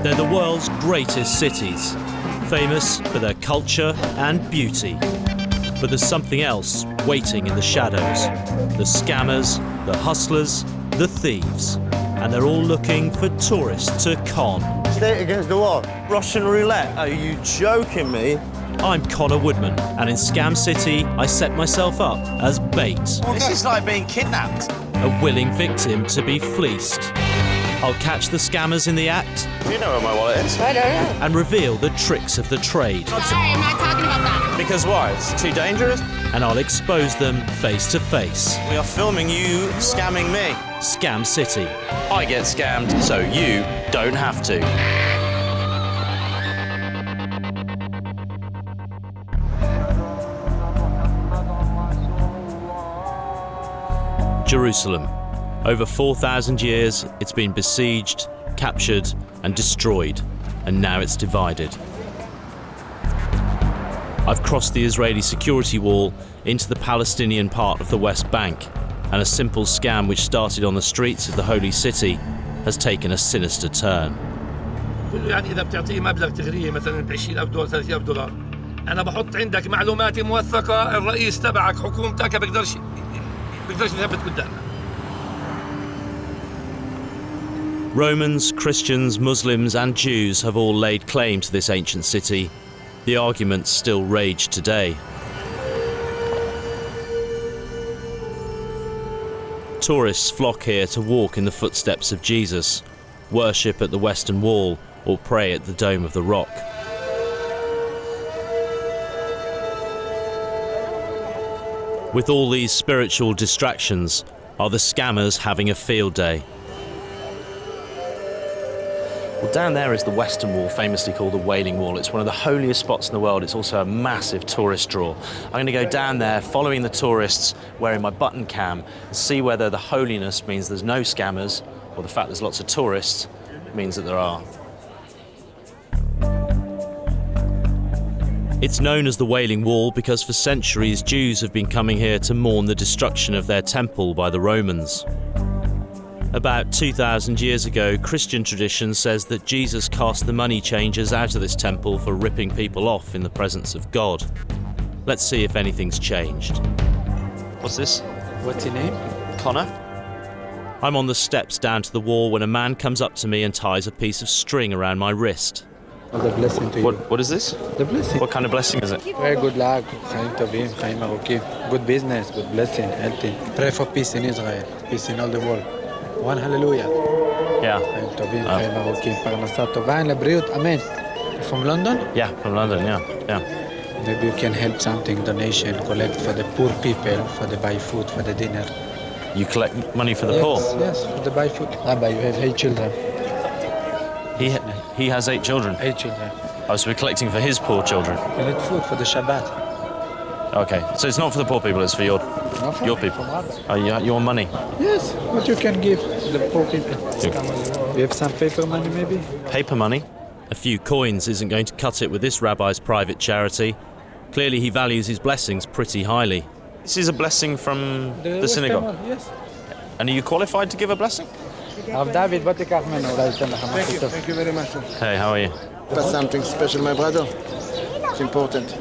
They're the world's greatest cities, famous for their culture and beauty. But there's something else waiting in the shadows. The scammers, the hustlers, the thieves. And they're all looking for tourists to con. Stay against the wall. Russian roulette? Are you joking me? I'm Conor Woodman, and in Scam City, I set myself up as bait. This is like being kidnapped. A willing victim to be fleeced. I'll catch the scammers in the act. Do you know where my wallet is? I don't know. And reveal the tricks of the trade. Sorry, I'm not talking about that. Because why? It's too dangerous? And I'll expose them face to face. We are filming you scamming me. Scam City. I get scammed, so you don't have to. Jerusalem. Over 4,000 years, it's been besieged, captured, and destroyed, and now it's divided. I've crossed the Israeli security wall into the Palestinian part of the West Bank, and a simple scam which started on the streets of the Holy City has taken a sinister turn. يعني إذا بتعطيه مبلغ تغريه مثلا ب $20,000 $30,000 أنا بحط عندك معلوماتي موثقة الرئيس تبعك حكومتك بقدرش يثبت قدامنا. Romans, Christians, Muslims and Jews have all laid claim to this ancient city. The arguments still rage today. Tourists flock here to walk in the footsteps of Jesus, worship at the Western Wall or pray at the Dome of the Rock. With all these spiritual distractions, are the scammers having a field day? Well, down there is the Western Wall, famously called the Wailing Wall. It's one of the holiest spots in the world. It's also a massive tourist draw. I'm going to go down there, following the tourists, wearing my button cam, and see whether the holiness means there's no scammers, or the fact there's lots of tourists means that there are. It's known as the Wailing Wall because for centuries Jews have been coming here to mourn the destruction of their temple by the Romans. About 2,000 years ago, Christian tradition says that Jesus cast the money changers out of this temple for ripping people off in the presence of God. Let's see if anything's changed. What's this? What's your name? Connor? I'm on the steps down to the wall when a man comes up to me and ties a piece of string around my wrist. The blessing to you. What is this? The blessing. What kind of blessing is it? Very good luck. Good business, good blessing, healthy. Pray for peace in Israel, peace in all the world. One hallelujah. Yeah. Amen. From London? Yeah, from London, yeah. Maybe you can help something, donation, collect for the poor people, for the buy food, for the dinner. You collect money for the poor? Yes, for the buy food. Rabbi, you have 8 children. He has 8 children? 8 children. Oh, so we're collecting for his poor children? You need food for the Shabbat. Okay, so it's not for the poor people, it's for your people. Oh, your money? Yes, what you can give to the poor people. You have some paper money maybe? Paper money? A few coins isn't going to cut it with this rabbi's private charity. Clearly he values his blessings pretty highly. This is a blessing from the synagogue? Yes. And are you qualified to give a blessing? Thank you very much. Hey, how are you? That's something special, my brother. It's important.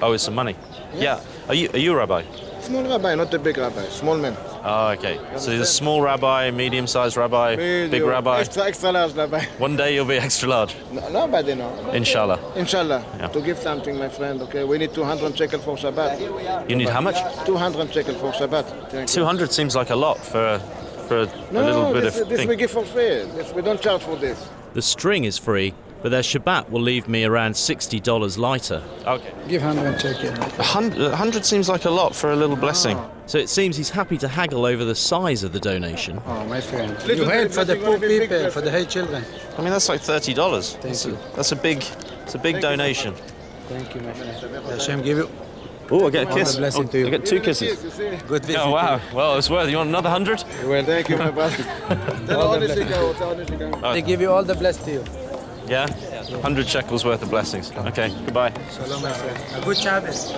Oh, it's some money? Yeah. Are you a rabbi? Small rabbi, not a big rabbi. Small man. Oh, okay. So there's a small rabbi, medium-sized rabbi, big rabbi. Extra large rabbi. One day you'll be extra large. Nobody knows. Inshallah. Inshallah. Yeah. To give something, my friend. Okay, we need 200 shekel for Shabbat. You need how much? 200 shekel for Shabbat. 200 seems like a lot for a little bit of this thing. we give for free. We don't charge for this. The string is free, but their Shabbat will leave me around $60 lighter. Okay. Give 100 shekel. 100 seems like a lot for a little blessing. So it seems he's happy to haggle over the size of the donation. Oh, my friend. You help for the poor people, for the 8 children. I mean, that's like $30. Thank you. That's a big donation. Thank you, my friend. Hashem give you. Oh, I get a kiss. Blessing to you. I get 2 kisses. Good visit. Oh, wow. Well, it's worth it. You want another 100? Well, Thank you, my brother. They give you all the blessing to you. Yeah? 100 shekels worth of blessings. Okay, goodbye. Shalom, my friend. Good Shabbos.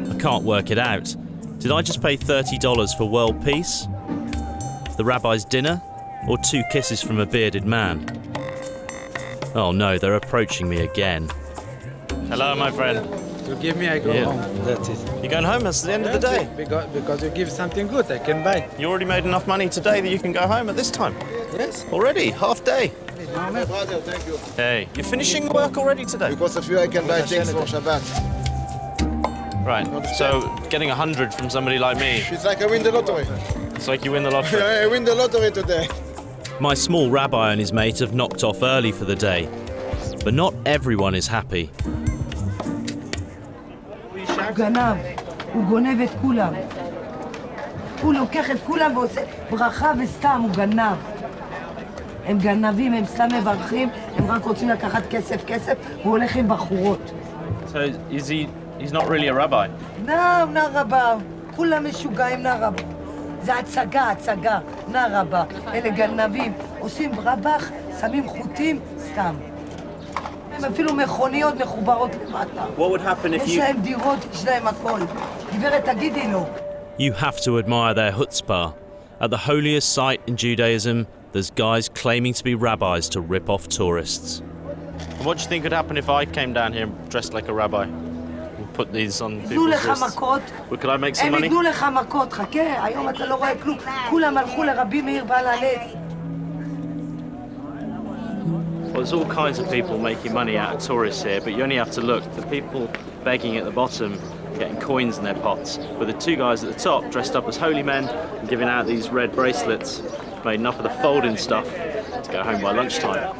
I can't work it out. Did I just pay $30 for world peace? The rabbi's dinner? or 2 kisses from a bearded man. Oh no, they're approaching me again. Hello, my friend. You give me, I go Yeah. home. That's it. You're going home, that's the end of the day. Because you give something good, I can buy. You already made enough money today that you can go home at this time. Yes. Already, half day. My brother, thank you. Hey. You're finishing work already today? Because of you, I can buy things for Shabbat. Right, so getting 100 from somebody like me, It's like I win the lottery. it's like you win the lottery. I win the lottery today. My small rabbi and his mate have knocked off early for the day, but not everyone is happy. הוא גנב, הוא גונב את כולם. הוא לוקח את כולם ועושה ברכה וסתם, הוא גנב. הם גנבים, הם סתם מברכים, הם רק רוצים לקחת כסף, הוא הולך עם בחורות. So he's not really a rabbi? נע רבה, כולם משוגעים נע רבה. זה הצגה, נע רבה. אלה גנבים, עושים רבח, שמים חוטים, סתם. הם אפילו מכוניות מחוברות למטה. What would happen if יש you... להם דירות, יש להם הכל. גברת, תגידי לו. You have to admire their chutzpah. At the holiest site in Judaism, there's guys claiming to be rabbis to rip off tourists. And what do you think would happen if I came down here dressed like a rabbi? And put these on יתנו people's לך wrists? מכות. Well, could I make some הם money? ייתנו לך מכות, חכה, היום אתה לא רואה כלום. כולם הלכו לרבי מאיר בעל הנס. Well, there's all kinds of people making money out of tourists here, but you only have to look. The people begging at the bottom, getting coins in their pots, with the 2 guys at the top dressed up as holy men and giving out these red bracelets made enough of the folding stuff to go home by lunchtime.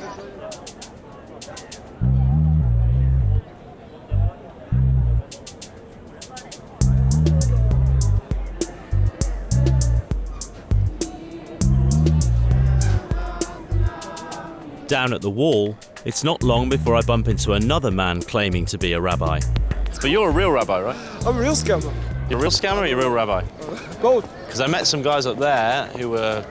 Down at the wall, it's not long before I bump into another man claiming to be a rabbi. But you're a real rabbi, right? I'm a real scammer. You're a real scammer or you're a real rabbi? Both. Because I met some guys up there who were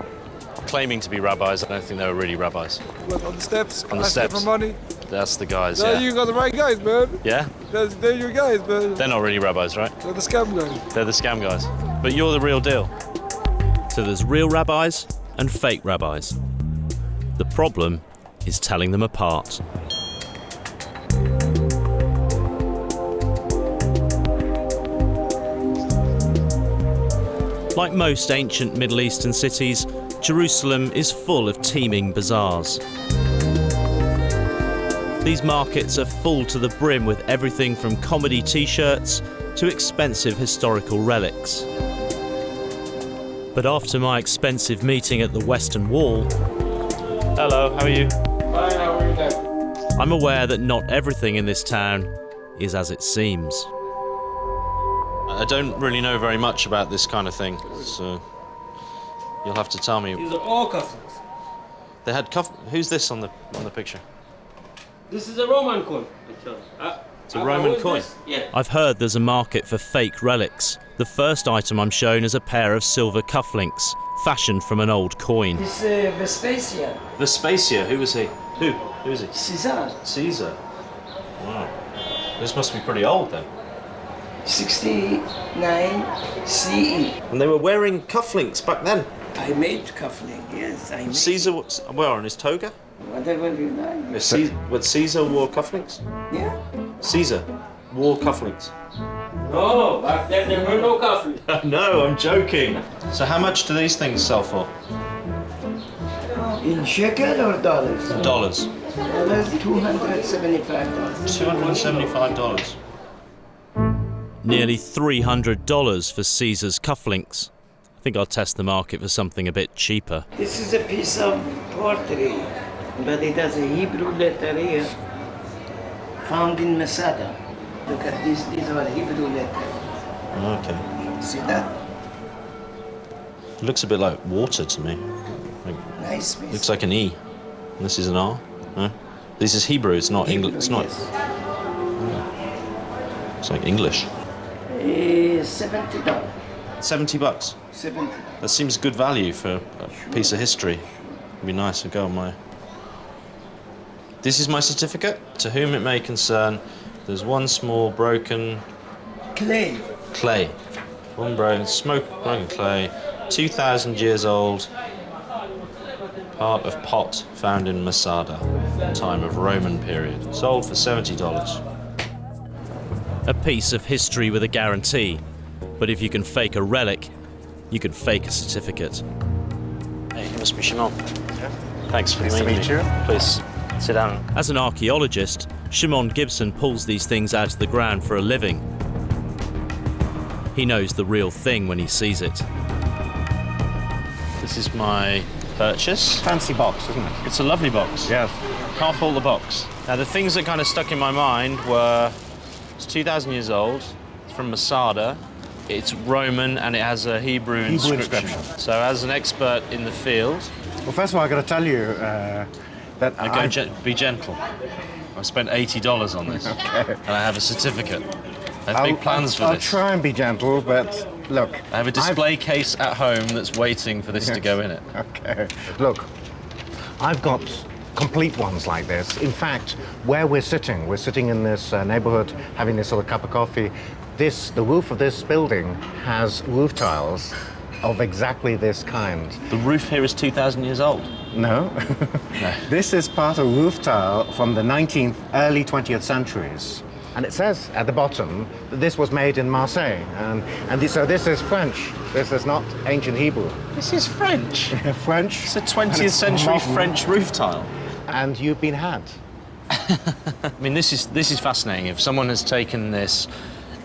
claiming to be rabbis. I don't think they were really rabbis. Look, on the steps. On the asking steps. for money. That's the guys, No, yeah. you got the right guys, man. Yeah? They're your guys, man. They're not really rabbis, right? They're the scam guys. They're the scam guys. But you're the real deal. So there's real rabbis and fake rabbis. The problem is telling them apart. Like most ancient Middle Eastern cities, Jerusalem is full of teeming bazaars. These markets are full to the brim with everything from comedy t-shirts to expensive historical relics. But after my expensive meeting at the Western Wall... Hello, how are you? Fine, how are you guys? I'm aware that not everything in this town is as it seems. I don't really know very much about this kind of thing, so you'll have to tell me. These are all customs. They had who's this on the picture? This is a Roman coin. It's a Roman coin. Yeah. I've heard there's a market for fake relics. The first item I'm shown is a pair of silver cufflinks, fashioned from an old coin. It's Vespasian. Vespasia, who was he? Who is he? Caesar. Caesar. Wow. This must be pretty old then. 69 CE. And they were wearing cufflinks back then. I made cufflink, yes, I made. Caesar, where, on his toga? Whatever you like. But Caesar wore cufflinks? Yeah. Caesar wore cufflinks. No, back then there were no coffee. No, I'm joking. So how much do these things sell for? In shekel or dollars? Dollars. Dollars, $275. $275. Nearly $300 for Caesar's cufflinks. I think I'll test the market for something a bit cheaper. This is a piece of pottery, but it has a Hebrew letter here, found in Masada. Look at this, these are Hebrew letters. Okay. See that? It looks a bit like water to me. Nice piece. Looks like an E. And this is an R. No? This is Hebrew, it's not English. It's not. Yes. It's like English. $70. $70. 70. That seems good value for a piece of history. It'd be nice to go on my... This is my certificate. To whom it may concern, there's one small broken... Clay. Clay. One broken clay. 2,000 years old. Part of pot found in Masada, time of Roman period. Sold for $70. A piece of history with a guarantee. But if you can fake a relic, you can fake a certificate. Hey, you must be Shimon. Yeah. Thanks for Nice to meeting meet me. you. Please, sit down. As an archaeologist, Shimon Gibson pulls these things out of the ground for a living. He knows the real thing when he sees it. This is my purchase. Fancy box, isn't it? It's a lovely box. Yes. Can't fault the box. Now, the things that kind of stuck in my mind were, it's 2,000 years old, it's from Masada, it's Roman, and it has a Hebrew inscription. So as an expert in the field... Well, first of all, I've got to tell you that be gentle. I've spent $80 on this. Okay. And I have a certificate. I have big plans for I'll this. try and be gentle, but look... I have a display case at home that's waiting for this to go in it. Okay. Look, I've got complete ones like this. In fact, where we're sitting in this neighborhood, having this sort of cup of coffee. The roof of this building has roof tiles of exactly this kind. The roof here is 2,000 years old. No. No. This is part of roof tile from the 19th, early 20th centuries. And it says at the bottom that this was made in Marseille. So this is French. This is not ancient Hebrew. This is French. French. It's a 20th century modern. French roof tile. And you've been had. I mean, this is fascinating. If someone has taken this,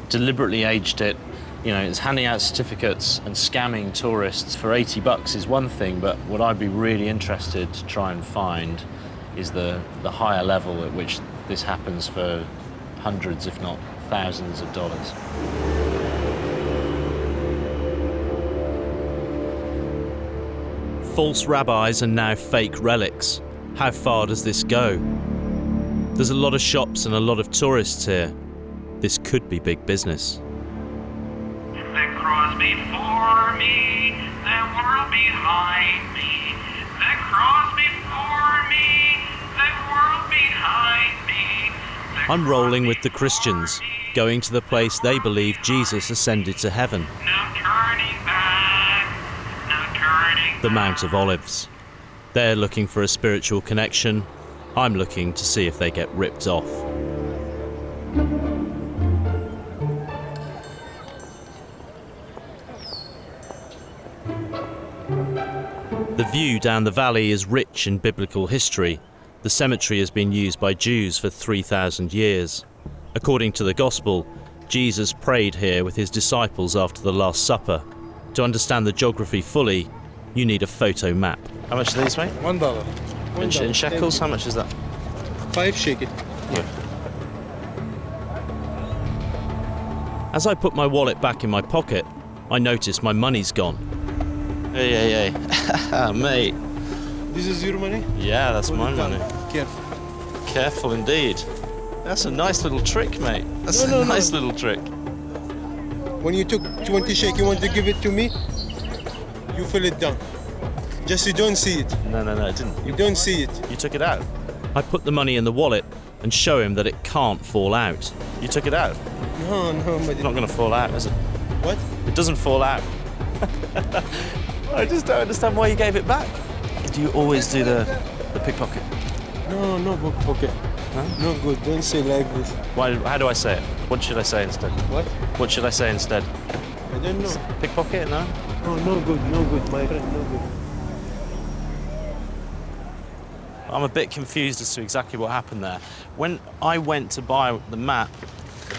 deliberately aged it, you know, it's handing out certificates and scamming tourists for $80 is one thing, but what I'd be really interested to try and find is the higher level at which this happens for hundreds, if not thousands of dollars. False rabbis and now fake relics. How far does this go? There's a lot of shops and a lot of tourists here. This could be big business. The cross before me, the world behind me. The cross before me, the world behind me. I'm rolling with the Christians, going to the place they believe Jesus ascended to heaven. No turning back, no turning The Mount of Olives. They're looking for a spiritual connection. I'm looking to see if they get ripped off. The view down the valley is rich in biblical history. The cemetery has been used by Jews for 3,000 years. According to the Gospel, Jesus prayed here with his disciples after the Last Supper. To understand the geography fully, you need a photo map. How much are these, mate? $1. In shekels, how much is that? 5 shekel. As I put my wallet back in my pocket, I notice my money's gone. Hey. Mate. This is your money? Yeah, that's my money. Careful. Careful indeed. That's a nice little trick, mate. That's No, a nice little trick. When you took 20 shekel, you want to give it to me? You fill it down. Just you don't see it. No, I didn't. You don't see it. You took it out. I put the money in the wallet and show him that it can't fall out. You took it out. No, It's not going to fall out, is it? What? It doesn't fall out. I just don't understand why you gave it back. Do you always do the pickpocket? No pocket. Huh? No good. Don't say like this. Why? How do I say it? What should I say instead? What? What should I say instead? I don't know. Pickpocket? No? No good, my friend, no good. I'm a bit confused as to exactly what happened there. When I went to buy the map,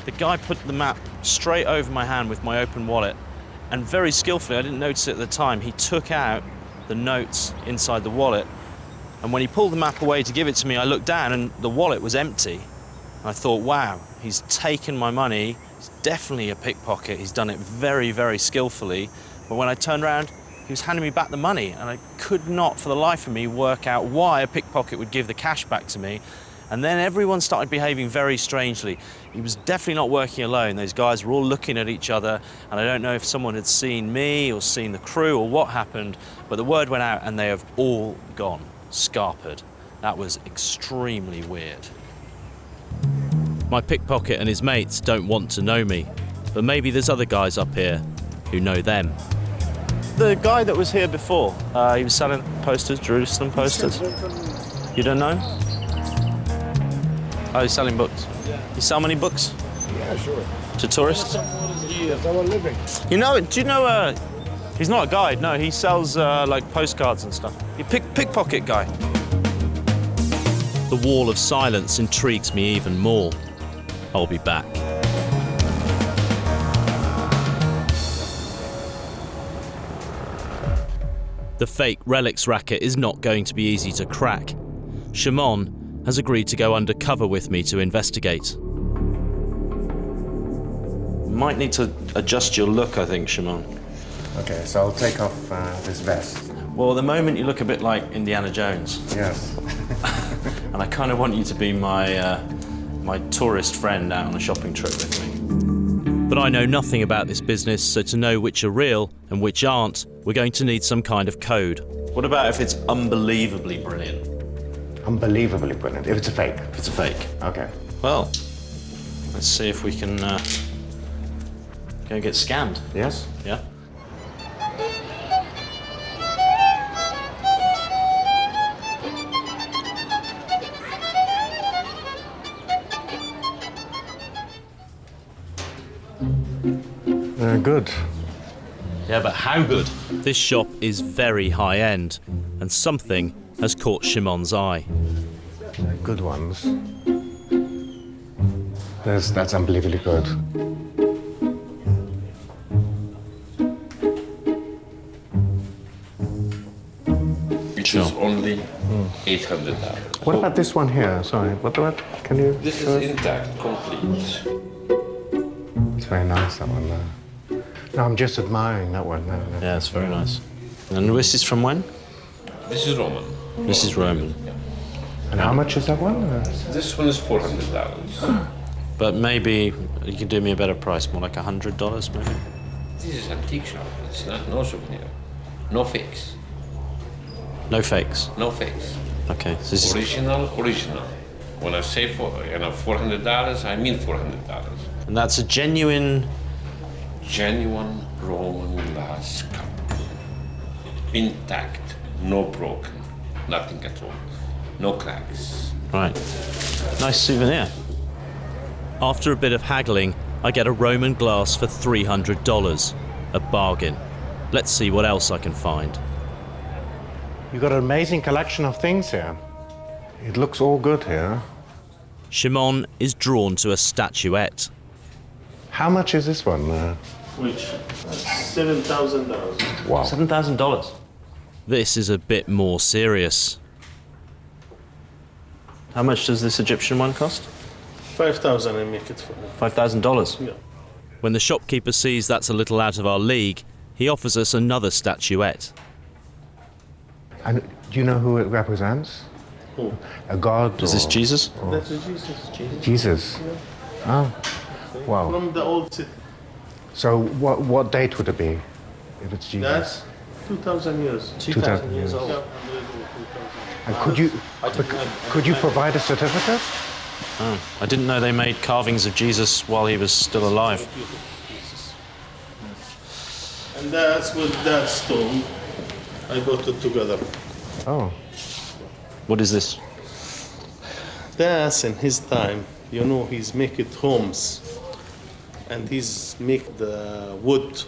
the guy put the map straight over my hand with my open wallet, and very skillfully, I didn't notice it at the time, he took out the notes inside the wallet, and when he pulled the map away to give it to me, I looked down and the wallet was empty. And I thought, wow, he's taken my money, he's definitely a pickpocket, he's done it very, very skillfully. But when I turned around, he was handing me back the money, and I could not for the life of me work out why a pickpocket would give the cash back to me. And then everyone started behaving very strangely. He was definitely not working alone. Those guys were all looking at each other, and I don't know if someone had seen me or seen the crew or what happened, but the word went out and they have all gone scarpered. That was extremely weird. My pickpocket and his mates don't want to know me, but maybe there's other guys up here who know them. the guy that was here before? He was selling posters, Jerusalem posters. You don't know him? Oh, he's selling books. You sell many books? Yeah, sure. To tourists? That's our living. You know, do you know, he's not a guide, no, he sells like postcards and stuff. He pickpocket guy. The wall of silence intrigues me even more. I'll be back. The fake relics racket is not going to be easy to crack. Shimon has agreed to go undercover with me to investigate. Might need to adjust your look, I think, Shimon. Okay, so I'll take off this vest. Well, at the moment you look a bit like Indiana Jones. Yes. And I kind of want you to be my tourist friend out on a shopping trip with me. But I know nothing about this business, so to know which are real and which aren't, we're going to need some kind of code. What about if it's unbelievably brilliant? Unbelievably brilliant. If it's a fake. If it's a fake. Okay. Well, let's see if we can go and get scammed. Yes? Yeah? Good. Yeah, but how good? This shop is very high-end, and something has caught Shimon's eye. Good ones. That's unbelievably good. Which is only $800. What about this one here? Sorry, what? Can you? This show is us? intact, complete. It's very nice, that one there. No, I'm just admiring that one. No. Yeah, it's very nice. And this is from when? This is Roman. This is Roman. And how much is that one? This one is $400. But maybe you could do me a better price, more like $100 maybe? This is antique shop. It's not no souvenir. No fakes. No fakes? No fakes. Okay, so this is... Original. When I say $400, I mean $400. And that's a genuine Roman glass cup. Intact, no broken, nothing at all. No cracks. Right. Nice souvenir. After a bit of haggling, I get a Roman glass for $300. A bargain. Let's see what else I can find. You've got an amazing collection of things here. It looks all good here. Shimon is drawn to a statuette. How much is this one? Which? $7,000. Wow. $7,000? This is a bit more serious. How much does this Egyptian one cost? $5,000 I make it for you. $5,000? Yeah. When the shopkeeper sees that's a little out of our league, he offers us another statuette. And do you know who it represents? Who? A god? Is this Jesus? That's Jesus. Jesus. Yeah. Oh, wow. From the old city. So what date would it be if it's Jesus? That's 2,000 years. 2,000 years old. Yeah. And could you provide a certificate? Oh, I didn't know they made carvings of Jesus while he was still alive. And that's with that stone. I got it together. Oh. What is this? That's in his time. You know, he's making homes. And he's make the wood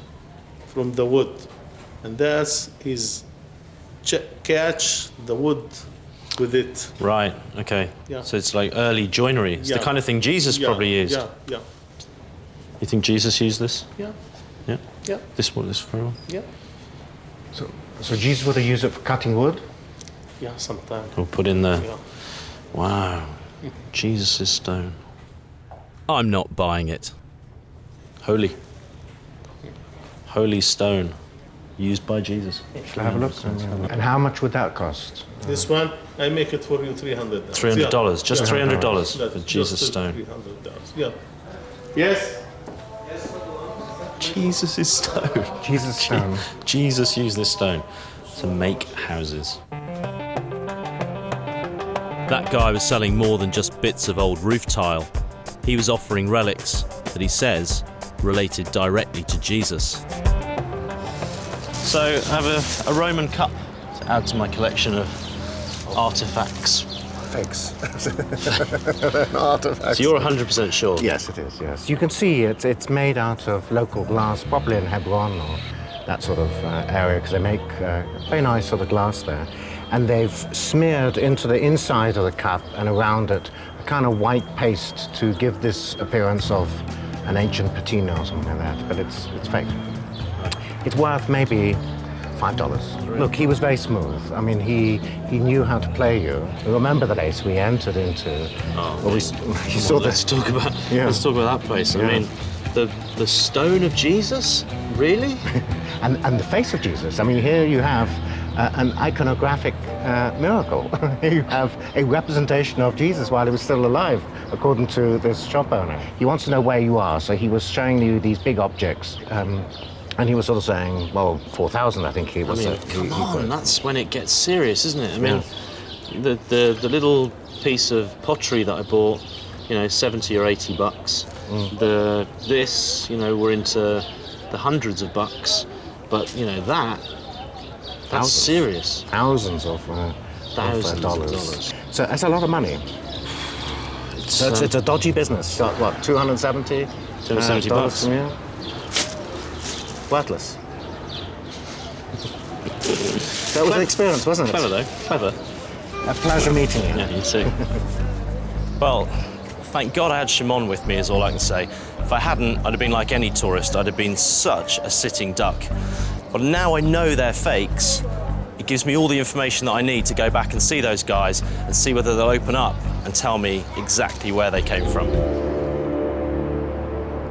from the wood. And that's his catch the wood with it. Right, okay. Yeah. So it's like early joinery. It's the kind of thing Jesus probably used. Yeah. You think Jesus used this? Yeah. Yeah? Yeah. This very well? Yeah. So Jesus would have used it for cutting wood? Yeah, sometime. Or put in the... Yeah. Wow. Jesus' stone. I'm not buying it. Holy stone. Used by Jesus. Shall I have a look? And how much would that cost? This one, I make it for you $300. $300. Just $300 That's for Jesus' just stone. $300. Yeah. Yes? Jesus' stone. Jesus' stone. Jesus used this stone to make houses. That guy was selling more than just bits of old roof tile. He was offering relics that he says related directly to Jesus. So I have a Roman cup to add to my collection of artifacts. Fakes. Artifacts. So you're 100% sure? Yes, it is, yes. You can see it's made out of local glass, probably in Hebron or that sort of area, because they make very nice sort of glass there. And they've smeared into the inside of the cup and around it a kind of white paste to give this appearance of an ancient patina or something like that, but it's fake. It's worth maybe $5. Look, he was very smooth. I mean, he knew how to play you. Remember the place we entered into? Let's talk about that place. Yeah. I mean, the stone of Jesus, really? and the face of Jesus. I mean, here you have an iconographic miracle. You have a representation of Jesus while he was still alive, according to this shop owner. He wants to know where you are, so he was showing you these big objects. And he was sort of saying, well, 4,000, I think he was. I mean, come on, that's when it gets serious, isn't it? I mean, the little piece of pottery that I bought, 70 or 80 bucks. This, we're into the hundreds of bucks, but that's serious. Thousands of dollars. So that's a lot of money. It's a dodgy business. Got what, 270? 270 bucks. Yeah. Worthless. That was an experience, wasn't it? Clever, though. Clever. A pleasure meeting you. Yeah, you too. Well, thank God I had Shimon with me, is all I can say. If I hadn't, I'd have been like any tourist. I'd have been such a sitting duck. But now I know they're fakes. It gives me all the information that I need to go back and see those guys and see whether they'll open up and tell me exactly where they came from.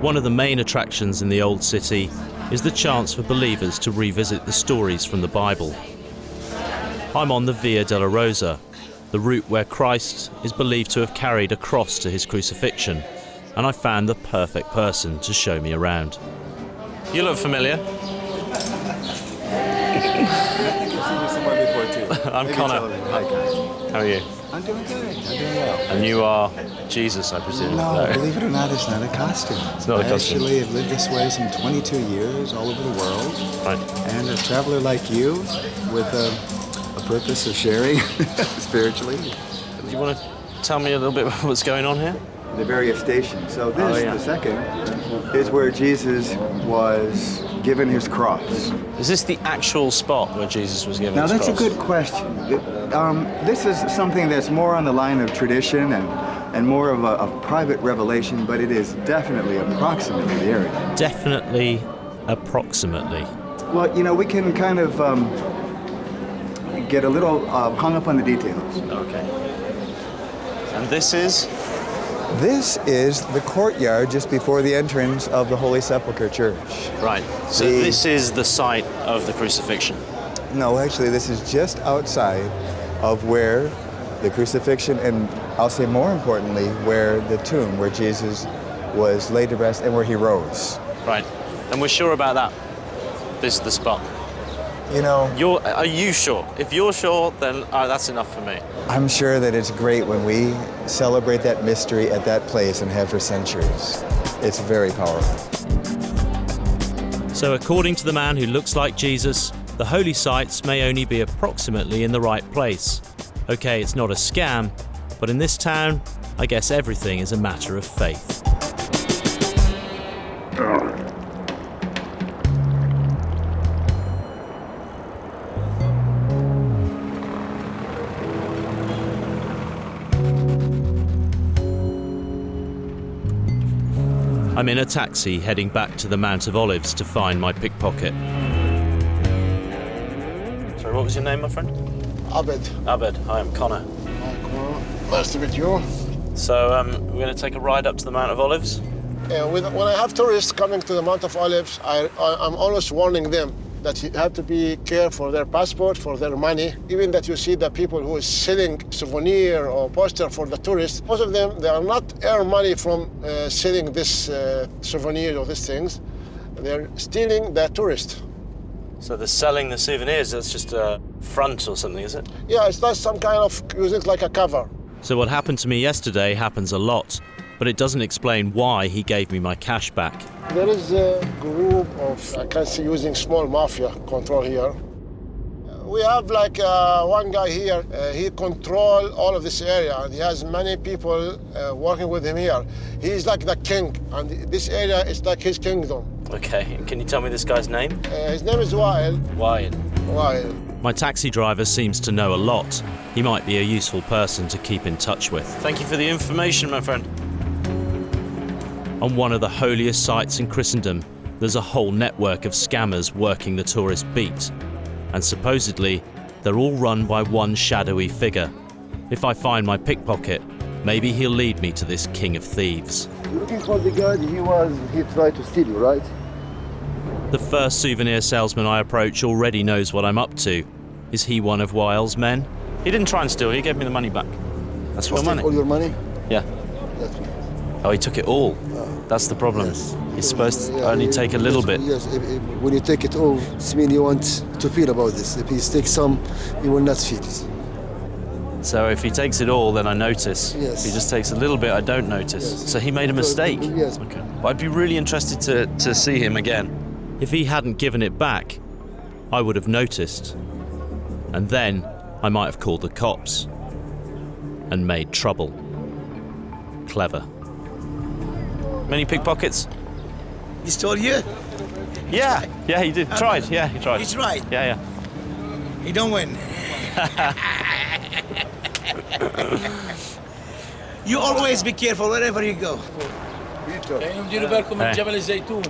One of the main attractions in the Old City is the chance for believers to revisit the stories from the Bible. I'm on the Via Dolorosa, the route where Christ is believed to have carried a cross to his crucifixion, and I found the perfect person to show me around. You look familiar. I'm Conor. Hi, Conor. How are you? I'm doing good. I'm doing well. And you are Jesus, I presume? No, believe it or not, it's not a costume. It's not a costume. Actually, I've lived this way some 22 years all over the world. Right. And a traveler like you with a purpose of sharing spiritually. Do you want to tell me a little bit about what's going on here? The various stations. So this, the second, is where Jesus was given his cross. Is this the actual spot where Jesus was given now, his cross? Now, that's a good question. This is something that's more on the line of tradition and more of a private revelation, but it is definitely approximately the area. Definitely approximately. Well, we can kind of get a little hung up on the details. Okay. And this is? This is the courtyard just before the entrance of the Holy Sepulchre Church. Right. So this is the site of the crucifixion? No, actually, this is just outside of where the crucifixion, and I'll say more importantly, where the tomb, where Jesus was laid to rest and where he rose. Right. And we're sure about that? This is the spot? Are you sure? If you're sure, then that's enough for me. I'm sure that it's great when we celebrate that mystery at that place and have for centuries. It's very powerful. So according to the man who looks like Jesus, the holy sites may only be approximately in the right place. Okay, it's not a scam, but in this town, I guess everything is a matter of faith. I'm in a taxi heading back to the Mount of Olives to find my pickpocket. Sorry, what was your name, my friend? Abed. Abed. Hi, I'm Conor. Nice to meet you. So, we're going to take a ride up to the Mount of Olives? Yeah, when I have tourists coming to the Mount of Olives, I'm always warning them that you have to be careful for their passport, for their money. Even that you see the people who is selling souvenir or poster for the tourists, most of them, they are not earn money from selling this souvenir or these things. They're stealing the tourist. So they're selling the souvenirs, that's just a front or something, is it? Yeah, it's not some kind of, using it like a cover. So what happened to me yesterday happens a lot, but but it doesn't explain why he gave me my cash back. There is a group of, I can see, using small mafia control here. We have like one guy here, he controls all of this area, and he has many people working with him here. He's like the king, and this area is like his kingdom. Okay, can you tell me this guy's name? His name is Wailing. Wailing. My taxi driver seems to know a lot. He might be a useful person to keep in touch with. Thank you for the information, my friend. On one of the holiest sites in Christendom, there's a whole network of scammers working the tourist beat. And supposedly, they're all run by one shadowy figure. If I find my pickpocket, maybe he'll lead me to this king of thieves. You're looking for the guy, he tried to steal you, right? The first souvenir salesman I approach already knows what I'm up to. Is he one of Wile's men? He didn't try and steal, he gave me the money back. That's real money. All your money? Yeah. That's right. Oh, he took it all. That's the problem. Yes. He's supposed to only take a little bit. Yes, when you take it all, it means you want to feel about this. If he takes some, you will not feel it. So if he takes it all, then I notice. Yes. If he just takes a little bit, I don't notice. Yes. So he made a mistake. Yes. Okay. Well, I'd be really interested to see him again. If he hadn't given it back, I would have noticed. And then I might have called the cops and made trouble. Clever. Many pickpockets? He stole you? Yeah, he did. Tried. Yeah, he tried. He tried? Yeah. He don't win. You always be careful wherever you go. Hey.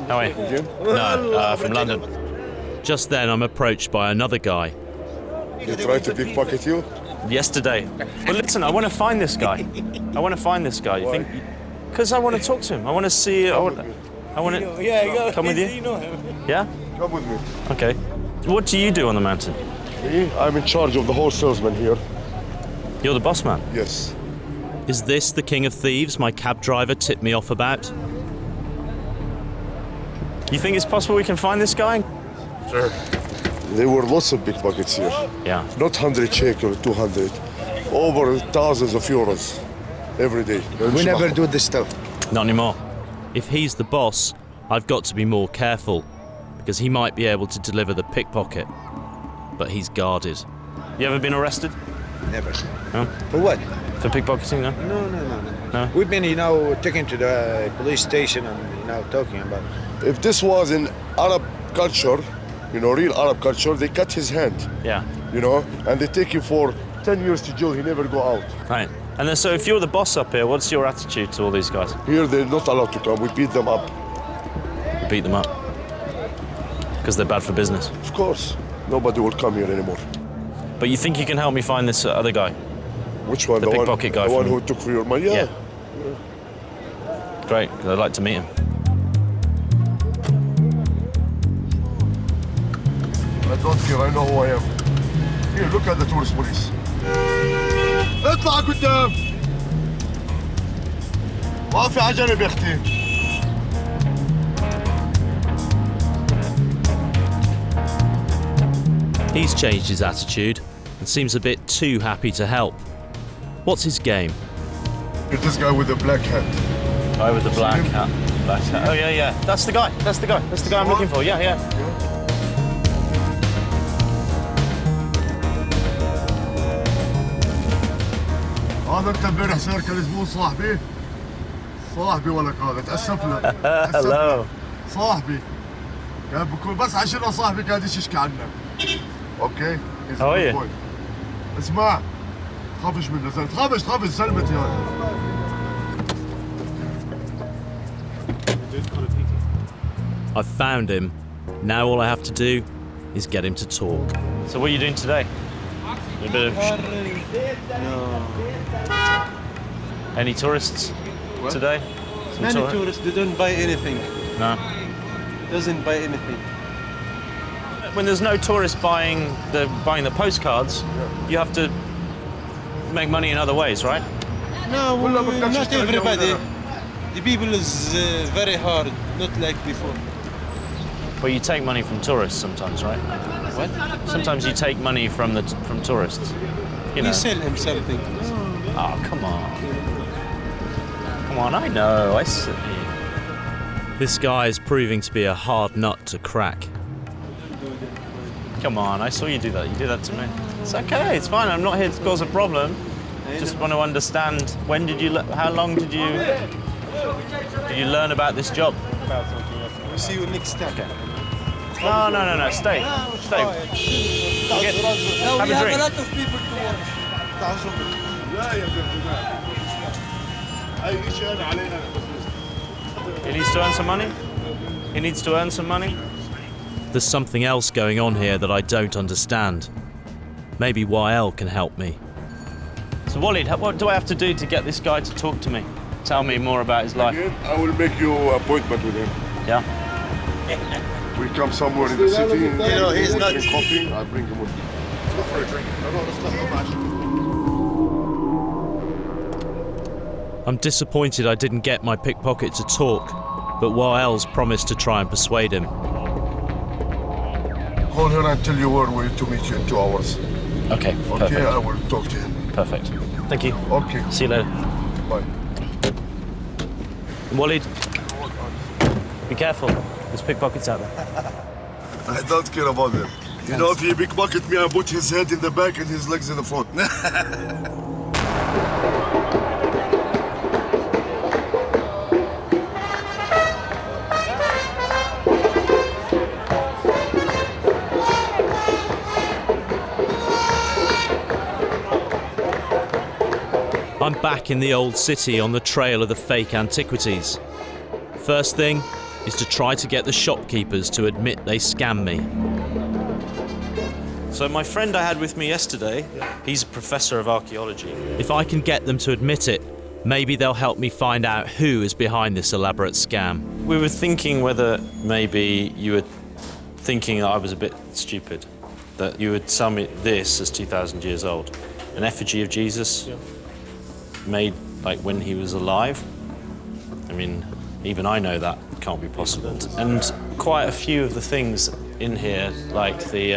How are you? No, from London. Just then I'm approached by another guy. He tried to pickpocket you? Yesterday. But listen, I want to find this guy. You think? Because I want to talk to him. I want to see. I want to. Yeah, come with you. You know him. Yeah. Come with me. Okay. What do you do on the mountain? Me? I'm in charge of the whole salesman here. You're the boss man? Yes. Is this the king of thieves my cab driver tipped me off about? You think it's possible we can find this guy? Sure. There were lots of pickpockets here. Yeah. Not 100 shekel, 200. Over thousands of euros every day. We never do this stuff. Not anymore. If he's the boss, I've got to be more careful, because he might be able to deliver the pickpocket. But he's guarded. You ever been arrested? Never. No? For what? For pickpocketing, no? No. We've been, taken to the police station and, talking about it. If this was in Arab culture, real Arab culture, they cut his hand. Yeah. And they take him for 10 years to jail, he never go out. Right. And then, so if you're the boss up here, what's your attitude to all these guys? Here, they're not allowed to come. We beat them up. You beat them up? Because they're bad for business? Of course. Nobody will come here anymore. But you think you can help me find this other guy? Which one? The pickpocket guy. The one who took for your money? Yeah. Great, because I'd like to meet him. I don't care, I know who I am. Here, look at the tourist police. اطلع قدام. وقفي على جنب يا اختي. He's changed his attitude and seems a bit too happy to help. What's his game? You're this guy with the black hat. Guy with the black hat. Oh, yeah. That's the guy. That's the guy I'm looking for. Yeah. هذا انت امبارح صار كان زبون صاحبي ولك هذا تأسف له. Hello. صاحبي. كان بكون بس عشان صاحبي كان يشكي عنك. اوكي؟ How are you? اسمع خافش منه زلمة خافش زلمة يا I've found him. Now all I have to do is get him to talk. So what are you doing today? A bit of... No. Any tourists today? Many tourists, they don't buy anything. No. Doesn't buy anything. When there's no tourists buying the postcards, you have to make money in other ways, right? No, not everybody. The people is very hard, not like before. But you take money from tourists sometimes, right? What? Sometimes you take money from tourists. You sell him something. Oh, come on. Come on, I know, I see. This guy is proving to be a hard nut to crack. Come on, I saw you do that. You did that to me. It's okay, it's fine. I'm not here to cause a problem. Just want to understand, how long did you learn about this job? We'll see you next time. Okay. No, stay. Have a drink. A lot of people to watch. He needs to earn some money? He needs to earn some money? There's something else going on here that I don't understand. Maybe YL can help me. So Walid, what do I have to do to get this guy to talk to me? Tell me more about his life. Again, I will make you an appointment with him. Yeah? We come somewhere in the city, You know, he's not... drink coffee, I bring him with me. Go for a drink. No, that's not much. I'm disappointed I didn't get my pickpocket to talk, but YL's promised to try and persuade him. Call her and tell you where we're to meet you in 2 hours. Okay, perfect. Okay, I will talk to him. Perfect. Thank you. Okay. See you later. Bye. Walid, be careful. There's pickpockets out there. I don't care about them. You know, if he pickpocket me, I put his head in the back and his legs in the front. I'm back in the old city on the trail of the fake antiquities. First thing is to try to get the shopkeepers to admit they scammed me. So my friend I had with me yesterday, he's a professor of archaeology. If I can get them to admit it, maybe they'll help me find out who is behind this elaborate scam. We were thinking whether maybe you were thinking that I was a bit stupid, that you would sell me this as 2,000 years old, an effigy of Jesus. Yeah. Made like when he was alive. I mean, even I know that can't be possible. And quite a few of the things in here, like the,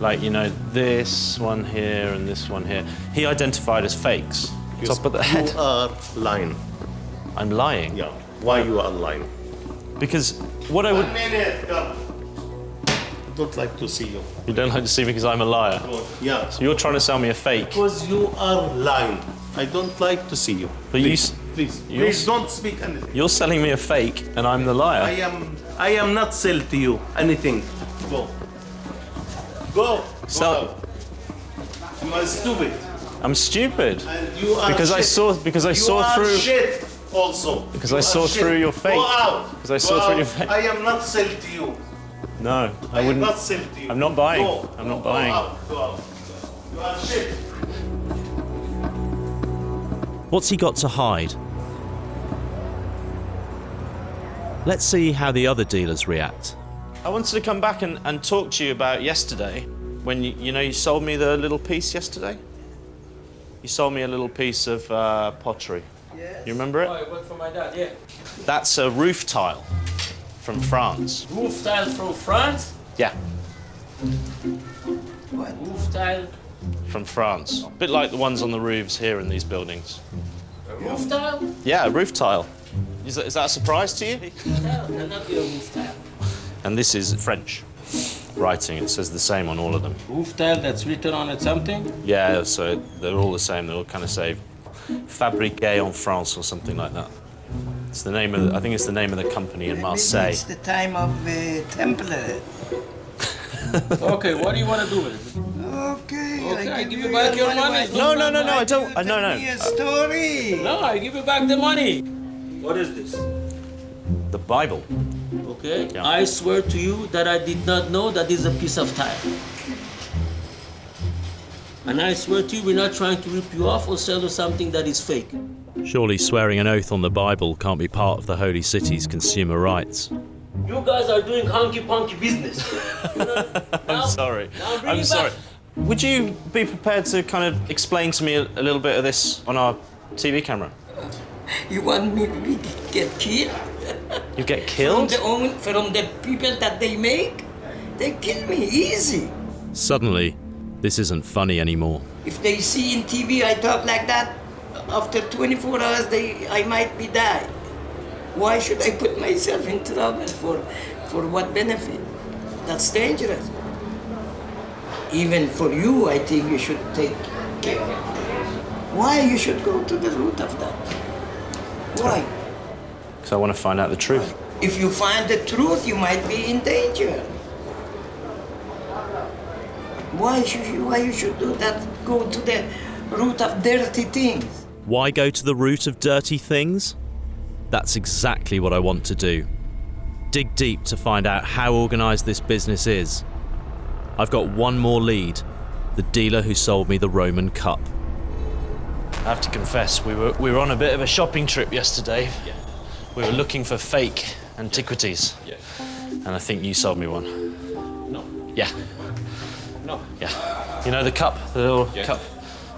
like, you know, this one here and this one here, he identified as fakes. Top of the head. You are lying. I'm lying? Yeah. Why you are lying? Because what I would... 1 minute, come. I don't like to see you. You don't like to see me because I'm a liar? Yeah. So you're trying to sell me a fake? Because you are lying. I don't like to see you. But please don't speak anything. You're selling me a fake and I'm the liar. I am not sell to you anything. Go. Go. So you are stupid. I'm stupid. And you are because shit. I saw through. You are shit also. Because I saw through your fake. Go out. Because I saw through your fake. I am not sell to you. No, I wouldn't. Not sell to you. I'm not buying. Go. I'm not buying. Go out. Go out. You are shit. What's he got to hide? Let's see how the other dealers react. I wanted to come back and talk to you about yesterday, when you sold me the little piece yesterday? You sold me a little piece of pottery. Yes. You remember it? Oh, I bought for my dad, yeah. That's a roof tile from France. Roof tile from France? Yeah. What? Roof tile? From France. A bit like the ones on the roofs here in these buildings. A roof tile? Yeah, a roof tile. Is that a surprise to you? Roof tile? No, not a roof tile. And this is French writing. It says the same on all of them. Roof tile that's written on it something? Yeah, so they're all the same. They all kind of say Fabriqué en France or something like that. It's the name of I think it's the name of the company in Marseille. It's the time of Templar. Okay, what do you want to do with it? Okay, I give you back your money. No, I don't. No. Give me a story. No, I give you back the money. What is this? The Bible. Okay. Yeah. I swear to you that I did not know that is a piece of tile. And I swear to you, we're not trying to rip you off or sell you something that is fake. Surely swearing an oath on the Bible can't be part of the Holy City's consumer rights. You guys are doing honky-ponky business. I'm sorry. I'm sorry. Would you be prepared to kind of explain to me a little bit of this on our TV camera? You want me to get killed? You get killed? From the people that they make? They kill me easy. Suddenly, this isn't funny anymore. If they see in TV I talk like that, after 24 hours, I might be dead. Why should I put myself in trouble for what benefit? That's dangerous. Even for you, I think you should take care. Why you should go to the root of that? Why? Because I want to find out the truth. If you find the truth, you might be in danger. Why you should do that? Go to the root of dirty things. Why go to the root of dirty things? That's exactly what I want to do. Dig deep to find out how organised this business is. I've got one more lead, the dealer who sold me the Roman cup. I have to confess, we were on a bit of a shopping trip yesterday. Yeah. We were looking for fake antiquities. Yeah. And I think you sold me one. No. Yeah. No. Yeah. You know the cup? The little cup?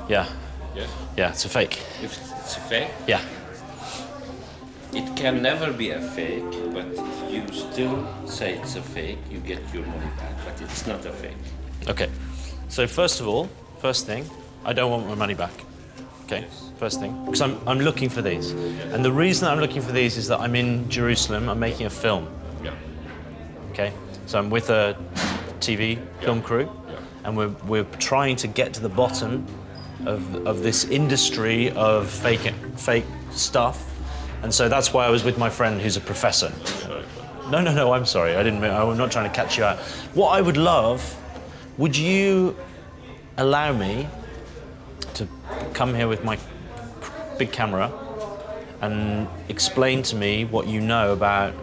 Yeah. Yes. Yeah, it's a fake. If it's a fake? Yeah. It can never be a fake, but if you still say it's a fake, you get your money back, but it's not a fake. Okay. So first thing, I don't want my money back. Okay, yes. First thing, because I'm looking for these. Yes. And the reason I'm looking for these is that I'm in Jerusalem, I'm making a film. Yeah. Okay, so I'm with a TV film crew, and we're trying to get to the bottom of this industry of fake stuff. And so that's why I was with my friend who's a professor. No, I'm sorry. I'm not trying to catch you out. What I would love, would you allow me to come here with my big camera and explain to me what you know about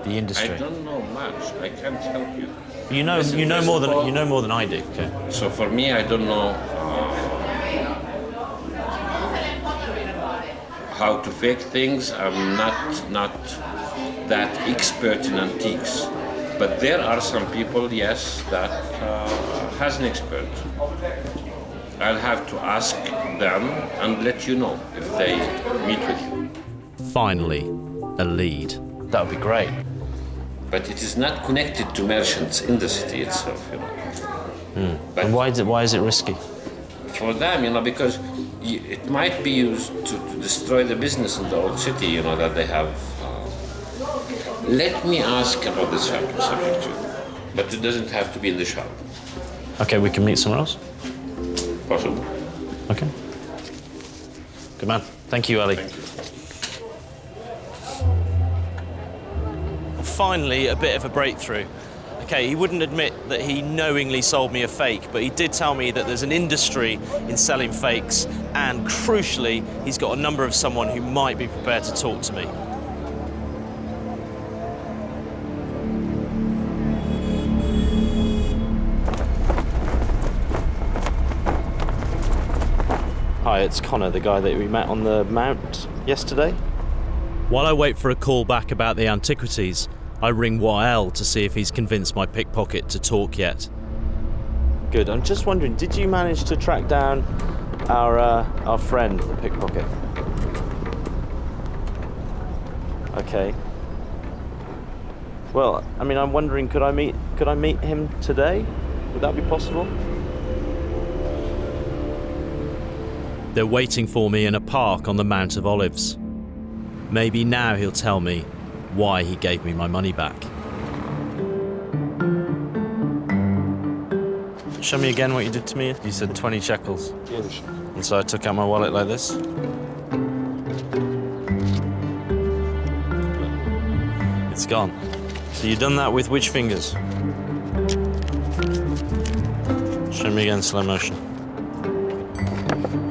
the industry? I don't know much. I can't help you. You know more than I do. Okay. So for me, I don't know how to fake things. I'm not that expert in antiques, but there are some people, yes, that has an expert. I'll have to ask them and let you know if they meet with you. Finally, a lead. That would be great. But it is not connected to merchants in the city itself, you know. But and why is it risky? For them, you know, because it might be used to destroy the business in the old city, you know, that they have. Let me ask about the subject too, but it doesn't have to be in the shop. Okay, we can meet somewhere else? Possible. Okay. Good man. Thank you, Ali. Thank you. Finally, a bit of a breakthrough. Okay, he wouldn't admit that he knowingly sold me a fake, but he did tell me that there's an industry in selling fakes, and crucially, he's got a number of someone who might be prepared to talk to me. Hi, it's Connor, the guy that we met on the mount yesterday. While I wait for a call back about the antiquities, I ring Wael to see if he's convinced my pickpocket to talk yet. Good. I'm just wondering, did you manage to track down our friend, the pickpocket? Okay. Well, I mean, I'm wondering, could I meet him today? Would that be possible? They're waiting for me in a park on the Mount of Olives. Maybe now he'll tell me why he gave me my money back. Show me again what you did to me. You said 20 shekels. Yes. And so I took out my wallet like this. It's gone. So you've done that with which fingers? Show me again, slow motion.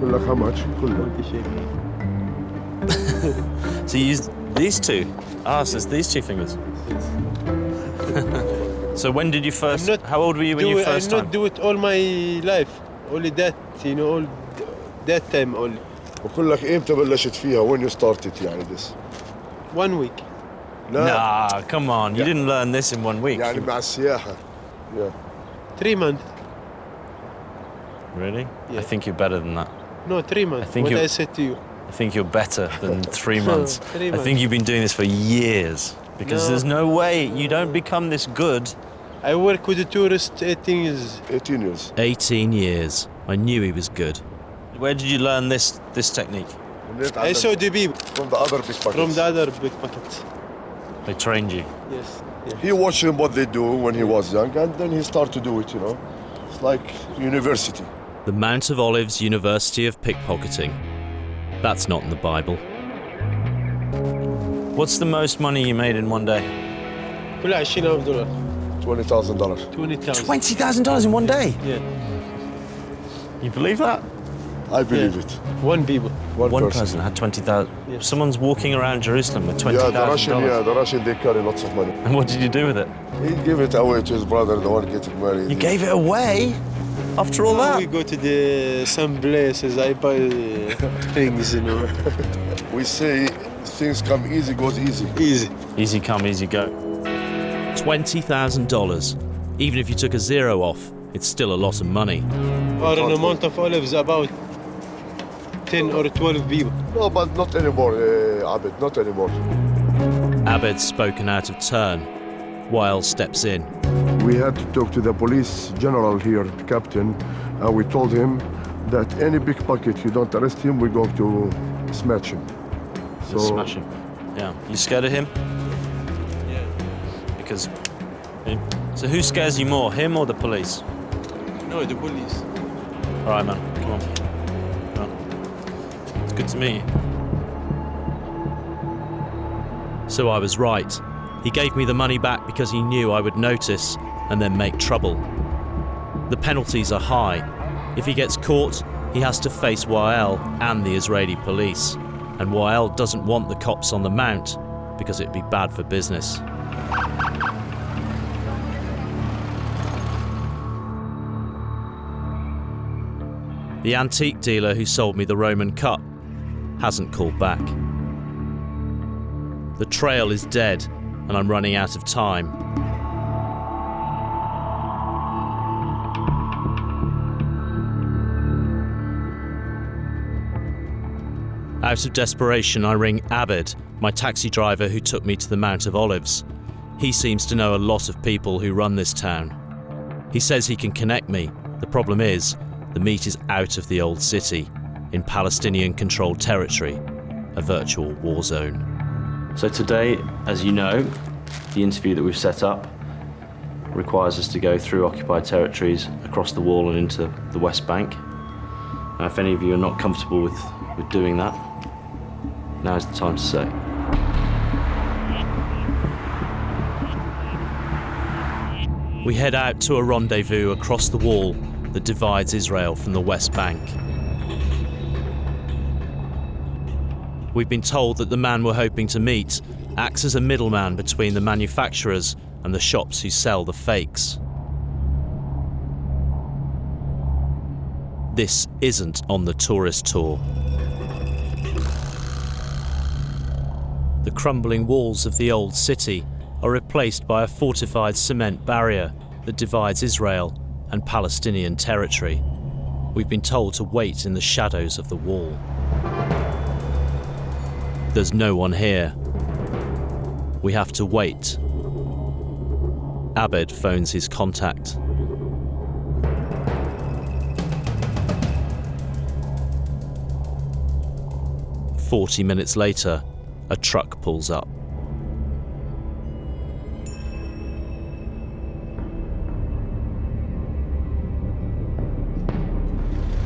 كلك how much? كلك. So you used these two? Ah, so it's these two fingers. So when did you first... How old were you when you first time? I not do it all my life. Only that, all that time only. وكلك إمتى بلشت فيها? When you started يعني this? 1 week. Nah, come on. You didn't learn this in 1 week. يعني مع السياحة. Yeah. 3 months. Really? Yeah. I think you're better than that. No, 3 months. I said to you. I think you're better than 3 months. 3 months. I think you've been doing this for years. Because there's no way you don't become this good. I work with the tourist 18 years. 18 years. 18 years. I knew he was good. Where did you learn this technique? I saw the people from the other pickpockets. From the other pickpockets. They trained you? Yes. He watched them what they do when he was young, and then he started to do it, you know. It's like university. The Mount of Olives University of Pickpocketing. That's not in the Bible. What's the most money you made in one day? $20,000. $20,000 in one day? Yeah. You believe that? I believe it. One people. One person had 20,000. Yeah. Someone's walking around Jerusalem with $20,000. Yeah, the Russian, they carry lots of money. And what did you do with it? He gave it away to his brother, the one getting married. You gave it away? After all that? We go to some places, I buy things, you know. We say things come easy, goes easy. Easy. Easy come, easy go. $20,000. Even if you took a zero off, it's still a lot of money. Or in the Mount of Olives, about 10 or 12 people. No, but not anymore, Abed, not anymore. Abed's spoken out of turn. Weil steps in. We had to talk to the police general here, the captain, and we told him that any pickpocket, you don't arrest him, we're going to smash him. So smash him. Yeah. You scared of him? Yeah. Because. So who scares you more, him or the police? No, the police. All right, man. Come on. It's good to meet you. So I was right. He gave me the money back because he knew I would notice and then make trouble. The penalties are high. If he gets caught, he has to face Wael and the Israeli police. And Wael doesn't want the cops on the mount because it'd be bad for business. The antique dealer who sold me the Roman cup hasn't called back. The trail is dead and I'm running out of time. Out of desperation, I ring Abed, my taxi driver who took me to the Mount of Olives. He seems to know a lot of people who run this town. He says he can connect me. The problem is, the meet is out of the old city, in Palestinian-controlled territory, a virtual war zone. So today, as you know, the interview that we've set up requires us to go through occupied territories, across the wall and into the West Bank. Now, if any of you are not comfortable with doing that, now's the time to say. We head out to a rendezvous across the wall that divides Israel from the West Bank. We've been told that the man we're hoping to meet acts as a middleman between the manufacturers and the shops who sell the fakes. This isn't on the tourist tour. The crumbling walls of the old city are replaced by a fortified cement barrier that divides Israel and Palestinian territory. We've been told to wait in the shadows of the wall. There's no one here. We have to wait. Abed phones his contact. "40 minutes later, a truck pulls up.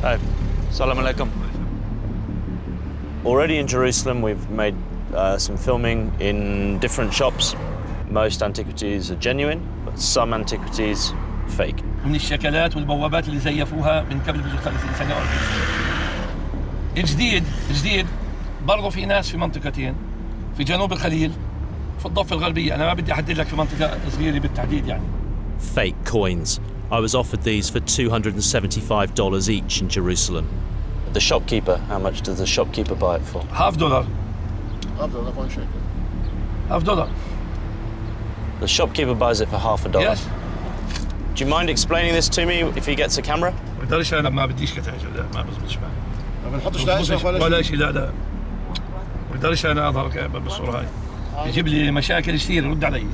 Hi, Salam alaikum. Already in Jerusalem, we've made some filming in different shops. Most antiquities are genuine, but some antiquities fake. من الشكلات والبوابات اللي زيفوها من قبل 30 سنة. الجديد برضه في ناس في منطقتين في جنوب الخليل في الضفة الغربية. أنا ما بدي أحدد لك في منطقة صغيرة بالتحديد يعني. Fake coins. I was offered these for $275 each in Jerusalem. The shopkeeper, how much does the shopkeeper buy it for? $50. $1 shekel. $50. The shopkeeper buys it for $50. Yes. Do you mind explaining this to me if he gets a camera? بقدرش أنا ما بديش كتاجر لا ما بزبطش معي. ما بنحطش لا اسمك ولا شيء لا بقدرش أنا أظهر بالصورة هاي. يجيب لي مشاكل كثير رد علي.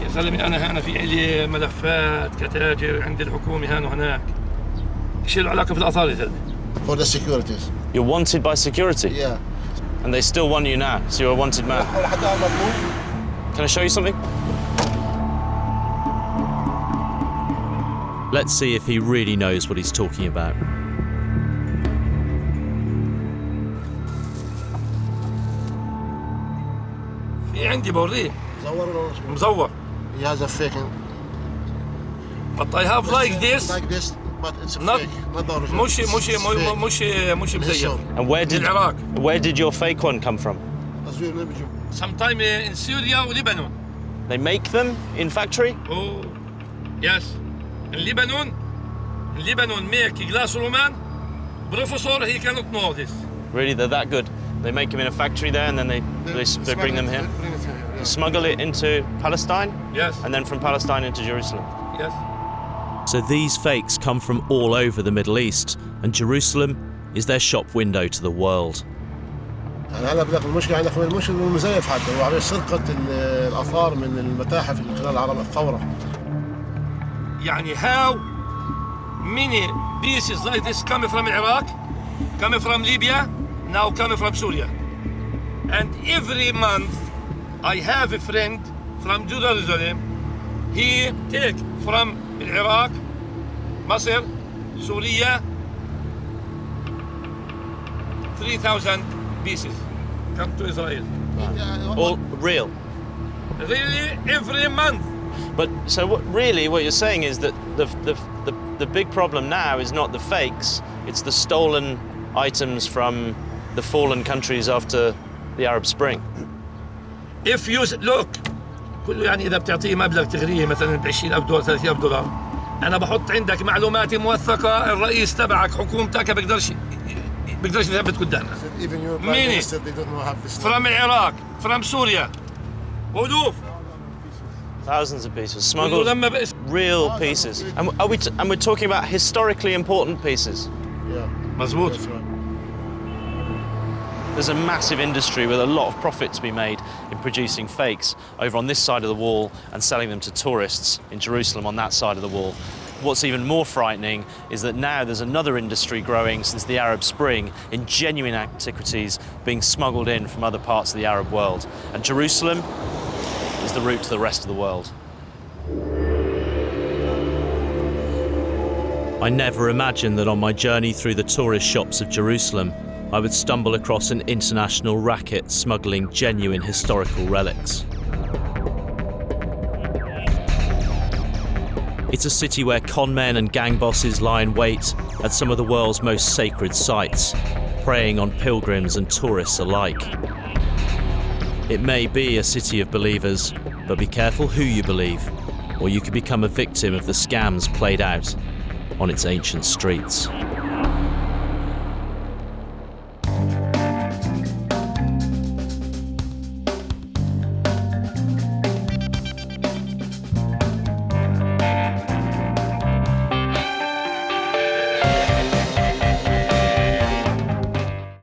يا زلمة أنا في عندي ملفات كتاجر عند الحكومة هان وهناك. إيش له علاقة في الآثار يا زلمة؟ for the securities. You're wanted by security? Yeah. And they still want you now, so you're a wanted man. Can I show you something? Let's see if he really knows what he's talking about. في عندي بوريه مزور. He has a fake. But I have like this. Like this, but it's not fake. Not the original. مش مزيف. And where did your fake one come from? Sometime in Syria or Lebanon. They make them in factory? Oh, yes. In Lebanon make glass Roman. Professor, he cannot know this. Really, they're that good? They make them in a factory there and then they bring them here? Smuggle it into Palestine? Yes. And then from Palestine into Jerusalem? Yes. So these fakes come from all over the Middle East, and Jerusalem is their shop window to the world. هلا بدك المشكلة عندك من المشكلة المزيف حتى وعليه سرقة الآثار من المتاحف اللي خلال العرب الثورة. يعني how many pieces like this coming from Iraq, coming from Libya, now coming from Syria. And every month I have a friend from Jerusalem. He take from Iraq, Masr, Syria, 3,000 pieces come to Israel. All real? Really, every month. But so what you're saying is that the big problem now is not the fakes, it's the stolen items from the fallen countries after the Arab Spring. If you look, كله يعني إذا بتعطيه مبلغ تغريه مثلا ب $20,000 $30,000 أنا بحط عندك معلوماتي موثقة الرئيس تبعك حكومتك بقدرش يثبت قدامك. Many from Iraq, from Syria, ألوف. Thousands of pieces, smuggled real pieces. And we're talking about historically important pieces. Yeah. مزبوط. There's a massive industry with a lot of profit to be made in producing fakes over on this side of the wall and selling them to tourists in Jerusalem on that side of the wall. What's even more frightening is that now there's another industry growing since the Arab Spring in genuine antiquities being smuggled in from other parts of the Arab world. And Jerusalem is the route to the rest of the world. I never imagined that on my journey through the tourist shops of Jerusalem, I would stumble across an international racket smuggling genuine historical relics. It's a city where con men and gang bosses lie in wait at some of the world's most sacred sites, preying on pilgrims and tourists alike. It may be a city of believers, but be careful who you believe, or you could become a victim of the scams played out on its ancient streets.